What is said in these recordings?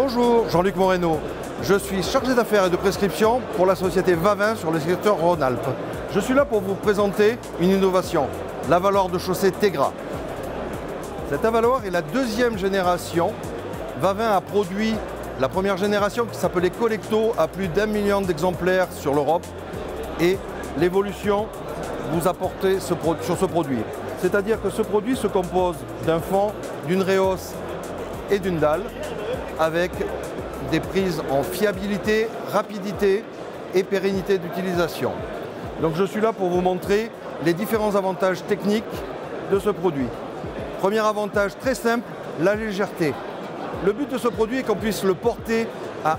Bonjour, Jean-Luc Moreno. Je suis chargé d'affaires et de prescription pour la société Vavin sur le secteur Rhône-Alpes. Je suis là pour vous présenter une innovation, l'avaloir de chaussée Tegra. Cet avaloir est la deuxième génération. Vavin a produit la première génération qui s'appelait Collecto à plus d'1 million d'exemplaires sur l'Europe et l'évolution vous apportez sur ce produit. C'est-à-dire que ce produit se compose d'un fond, d'une réhausse et d'une dalle avec des prises en fiabilité, rapidité et pérennité d'utilisation. Donc je suis là pour vous montrer les différents avantages techniques de ce produit. Premier avantage très simple, la légèreté. Le but de ce produit est qu'on puisse le porter à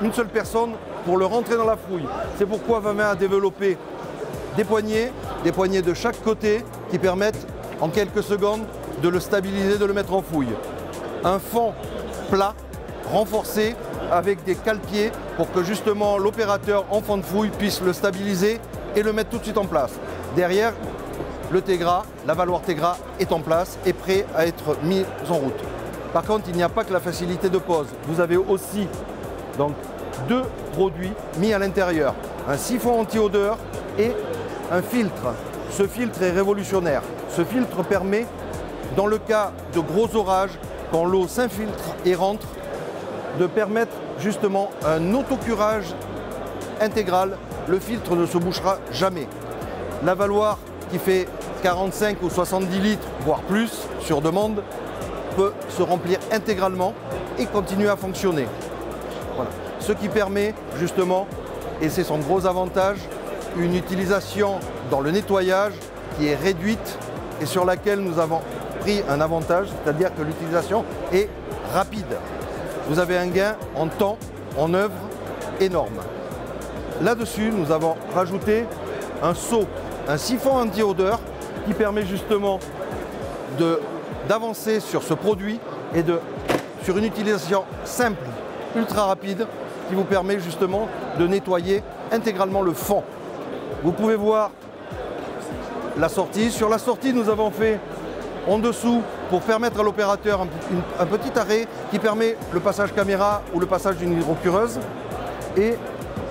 une seule personne pour le rentrer dans la fouille. C'est pourquoi Vavin a développé des poignées de chaque côté qui permettent en quelques secondes de le stabiliser, de le mettre en fouille. Un fond plat, renforcé avec des cale-pieds pour que justement l'opérateur en fond de fouille puisse le stabiliser et le mettre tout de suite en place. Derrière, le Tegra, l'avaloir Tegra est en place et prêt à être mis en route. Par contre, il n'y a pas que la facilité de pose. Vous avez aussi donc deux produits mis à l'intérieur. Un siphon anti-odeur et un filtre. Ce filtre est révolutionnaire. Ce filtre permet, dans le cas de gros orages, quand l'eau s'infiltre et rentre, de permettre justement un autocurage intégral. Le filtre ne se bouchera jamais. L'avaloir qui fait 45 ou 70 litres, voire plus, sur demande, peut se remplir intégralement et continuer à fonctionner. Voilà. Ce qui permet justement, et c'est son gros avantage, une utilisation dans le nettoyage qui est réduite et sur laquelle nous avons pris un avantage, c'est-à-dire que l'utilisation est rapide. Vous avez un gain en temps, en œuvre énorme. Là-dessus, nous avons rajouté un seau, un siphon anti-odeur qui permet justement d'avancer sur ce produit et sur une utilisation simple, ultra rapide, qui vous permet justement de nettoyer intégralement le fond. Vous pouvez voir la sortie. Sur la sortie, nous avons fait en dessous pour permettre à l'opérateur un petit arrêt qui permet le passage caméra ou le passage d'une hydrocureuse et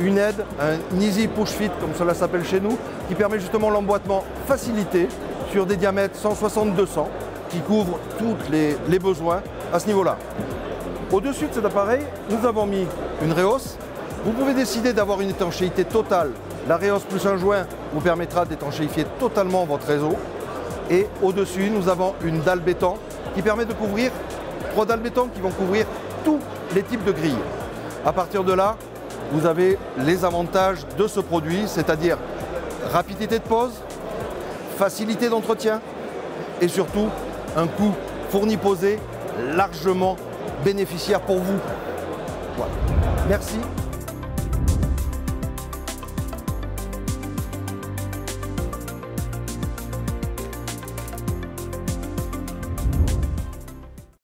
une aide, un easy push fit comme cela s'appelle chez nous, qui permet justement l'emboîtement facilité sur des diamètres 160-200 qui couvrent tous les besoins à ce niveau-là. Au-dessus de cet appareil, nous avons mis une réhausse. Vous pouvez décider d'avoir une étanchéité totale. La réhausse plus un joint vous permettra d'étanchéifier totalement votre réseau. Et au-dessus, nous avons une dalle béton qui permet de couvrir 3 dalles béton qui vont couvrir tous les types de grilles. À partir de là, vous avez les avantages de ce produit, c'est-à-dire rapidité de pose, facilité d'entretien et surtout un coût fourni-posé largement bénéficiaire pour vous. Voilà. Merci.